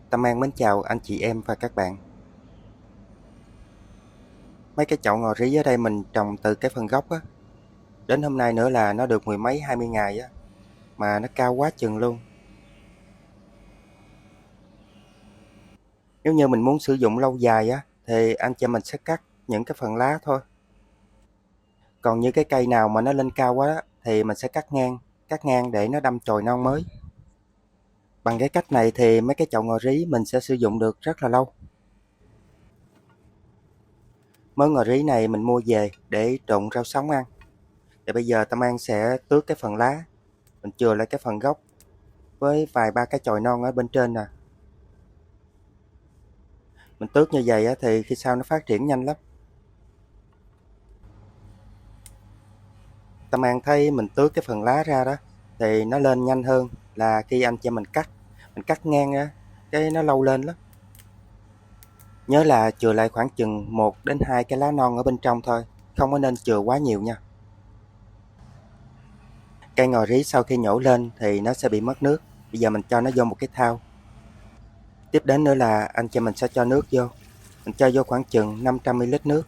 Tâm An mến chào anh chị em và các bạn. Mấy cái chậu ngò rí ở đây mình trồng từ cái phần gốc á, đến hôm nay nữa là nó được mười mấy 20 ngày á, mà nó cao quá chừng luôn. Nếu như mình muốn sử dụng lâu dài á, thì anh chị mình sẽ cắt những cái phần lá thôi. Còn như cái cây nào mà nó lên cao quá á, thì mình sẽ cắt ngang để nó đâm chồi non mới. Bằng cái cách này thì mấy cái chậu ngò rí mình sẽ sử dụng được rất là lâu. Mớ ngò rí này mình mua về để trộn rau sống ăn. Thì bây giờ Tâm An sẽ tước cái phần lá, mình chừa lại cái phần gốc với vài ba cái chồi non ở bên trên nè. Mình tước như vậy á, thì khi sau nó phát triển nhanh lắm. Tâm An thấy mình tước cái phần lá ra đó thì nó lên nhanh hơn là khi anh chị mình cắt ngang á, cái nó lâu lên lắm. Nhớ là chừa lại khoảng chừng 1 đến 2 cái lá non ở bên trong thôi, không có nên chừa quá nhiều nha. Cây ngò rí sau khi nhổ lên thì nó sẽ bị mất nước. Bây giờ mình cho nó vô một cái thau. Tiếp đến nữa là anh chị mình sẽ cho nước vô. Mình cho vô khoảng chừng 500 ml nước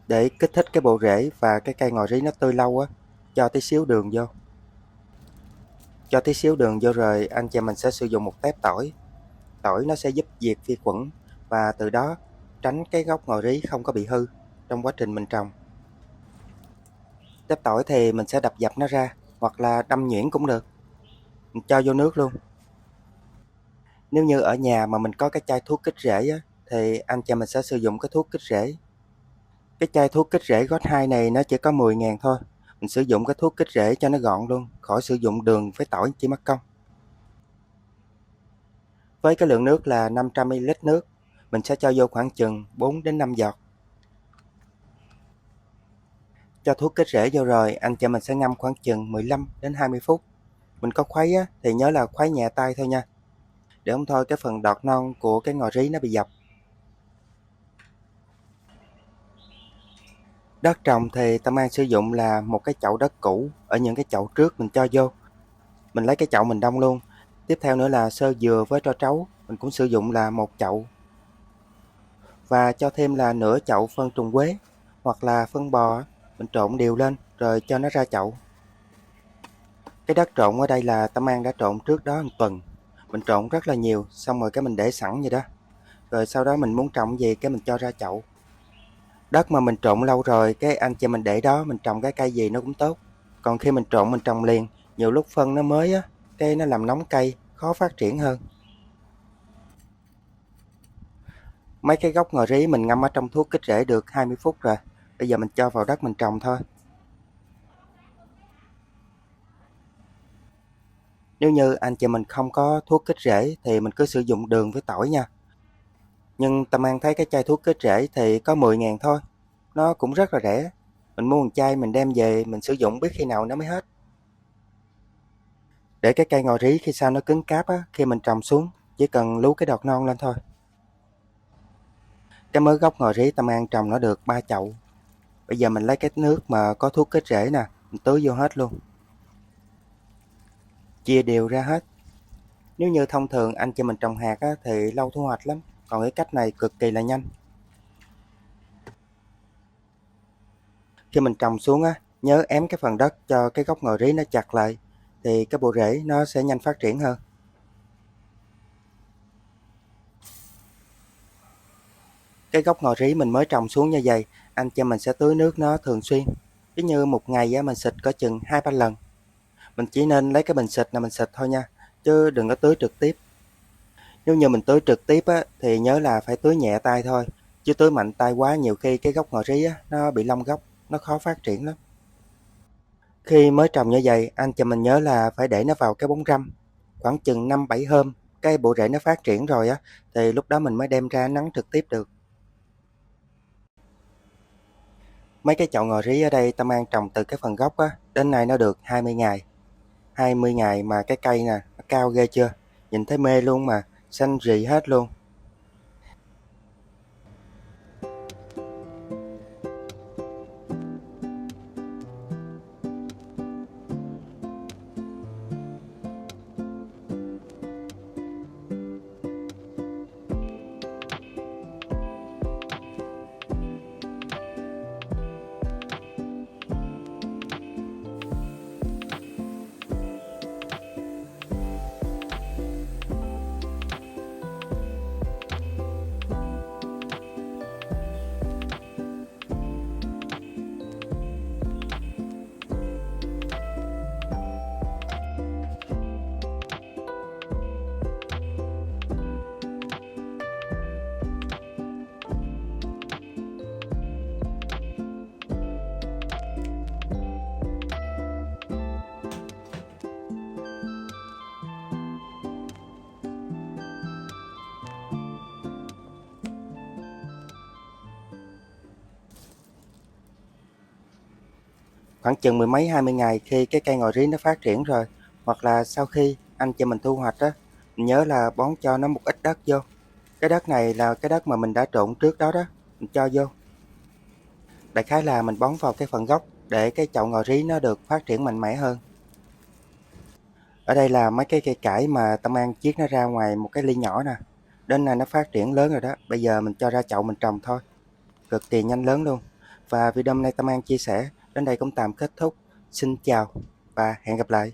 để kích thích cái bộ rễ và cái cây ngò rí nó tươi lâu á. Cho tí xíu đường vô. Cho tí xíu đường vô rồi anh chị mình sẽ sử dụng một tép tỏi. Tỏi nó sẽ giúp diệt vi khuẩn và từ đó tránh cái gốc ngò rí không có bị hư trong quá trình mình trồng. Tép tỏi thì mình sẽ đập dập nó ra hoặc là đâm nhuyễn cũng được. Mình cho vô nước luôn. Nếu như ở nhà mà mình có cái chai thuốc kích rễ á, thì anh chị mình sẽ sử dụng cái thuốc kích rễ. Cái chai thuốc kích rễ gót 2 này nó chỉ có 10.000 thôi. Mình sử dụng cái thuốc kích rễ cho nó gọn luôn, khỏi sử dụng đường với tỏi chỉ mất công. Với cái lượng nước là 500 ml nước, mình sẽ cho vô khoảng chừng 4 đến 5 giọt. Cho thuốc kích rễ vô rồi, anh chị mình sẽ ngâm khoảng chừng 15 đến 20 phút. Mình có khuấy á, thì nhớ là khuấy nhẹ tay thôi nha, để không thôi cái phần đọt non của cái ngò rí nó bị dập. Đất trồng thì Tâm An sử dụng là một cái chậu đất cũ, ở những cái chậu trước mình cho vô. Mình lấy cái chậu mình đông luôn. Tiếp theo nữa là sơ dừa với tro trấu, mình cũng sử dụng là một chậu. Và cho thêm là nửa chậu phân trùng quế hoặc là phân bò, mình trộn đều lên rồi cho nó ra chậu. Cái đất trộn ở đây là Tâm An đã trộn trước đó 1 tuần. Mình trộn rất là nhiều, xong rồi cái mình để sẵn vậy đó. Rồi sau đó mình muốn trồng gì cái mình cho ra chậu. Đất mà mình trộn lâu rồi, cái anh chị mình để đó, mình trồng cái cây gì nó cũng tốt. Còn khi mình trộn mình trồng liền, nhiều lúc phân nó mới á, cái nó làm nóng cây, khó phát triển hơn. Mấy cái gốc ngò rí mình ngâm ở trong thuốc kích rễ được 20 phút rồi. Bây giờ mình cho vào đất mình trồng thôi. Nếu như anh chị mình không có thuốc kích rễ thì mình cứ sử dụng đường với tỏi nha. Nhưng Tâm An thấy cái chai thuốc kích rễ thì có 10.000 thôi. Nó cũng rất là rẻ. Mình mua một chai mình đem về mình sử dụng biết khi nào nó mới hết. Để cái cây ngò rí khi sau nó cứng cáp á, khi mình trồng xuống chỉ cần lú cái đọt non lên thôi. Cái mớ gốc ngò rí Tâm An trồng nó được 3 chậu. Bây giờ mình lấy cái nước mà có thuốc kích rễ nè, mình tưới vô hết luôn. Chia đều ra hết. Nếu như thông thường anh chị mình trồng hạt á, thì lâu thu hoạch lắm. Còn cái cách này cực kỳ là nhanh. Khi mình trồng xuống á, nhớ ém cái phần đất cho cái gốc ngò rí nó chặt lại, thì cái bộ rễ nó sẽ nhanh phát triển hơn. Cái gốc ngò rí mình mới trồng xuống như vậy, anh chị mình sẽ tưới nước nó thường xuyên. Ví như một ngày á, mình xịt có chừng 2-3 lần. Mình chỉ nên lấy cái bình xịt là mình xịt thôi nha, chứ đừng có tưới trực tiếp. Nếu như mình tưới trực tiếp á, thì nhớ là phải tưới nhẹ tay thôi, chứ tưới mạnh tay quá nhiều khi cái gốc ngò rí á, nó bị lông gốc, nó khó phát triển lắm. Khi mới trồng như vậy, anh chị mình nhớ là phải để nó vào cái bóng râm, khoảng chừng 5-7 hôm, cái bộ rễ nó phát triển rồi á, thì lúc đó mình mới đem ra nắng trực tiếp được. Mấy cái chậu ngò rí ở đây Tâm An trồng từ cái phần gốc á, đến nay nó được 20 ngày. 20 ngày mà cái cây nè, nó cao ghê chưa? Nhìn thấy mê luôn mà, xanh rì hết luôn. khoảng chừng mười mấy 20 ngày khi cái cây ngò rí nó phát triển rồi, hoặc là sau khi anh cho mình thu hoạch á, mình nhớ là bón cho nó một ít đất vô. Cái đất này là cái đất mà mình đã trộn trước đó đó, mình cho vô. Đại khái là mình bón vào cái phần gốc để cái chậu ngò rí nó được phát triển mạnh mẽ hơn. Ở đây là mấy cái cây cải mà Tâm An chiết nó ra ngoài một cái ly nhỏ nè. Đến nay nó phát triển lớn rồi đó, bây giờ mình cho ra chậu mình trồng thôi. Cực kỳ nhanh lớn luôn. Và video hôm nay Tâm An chia sẻ đến đây cũng tạm kết thúc. Xin chào và hẹn gặp lại.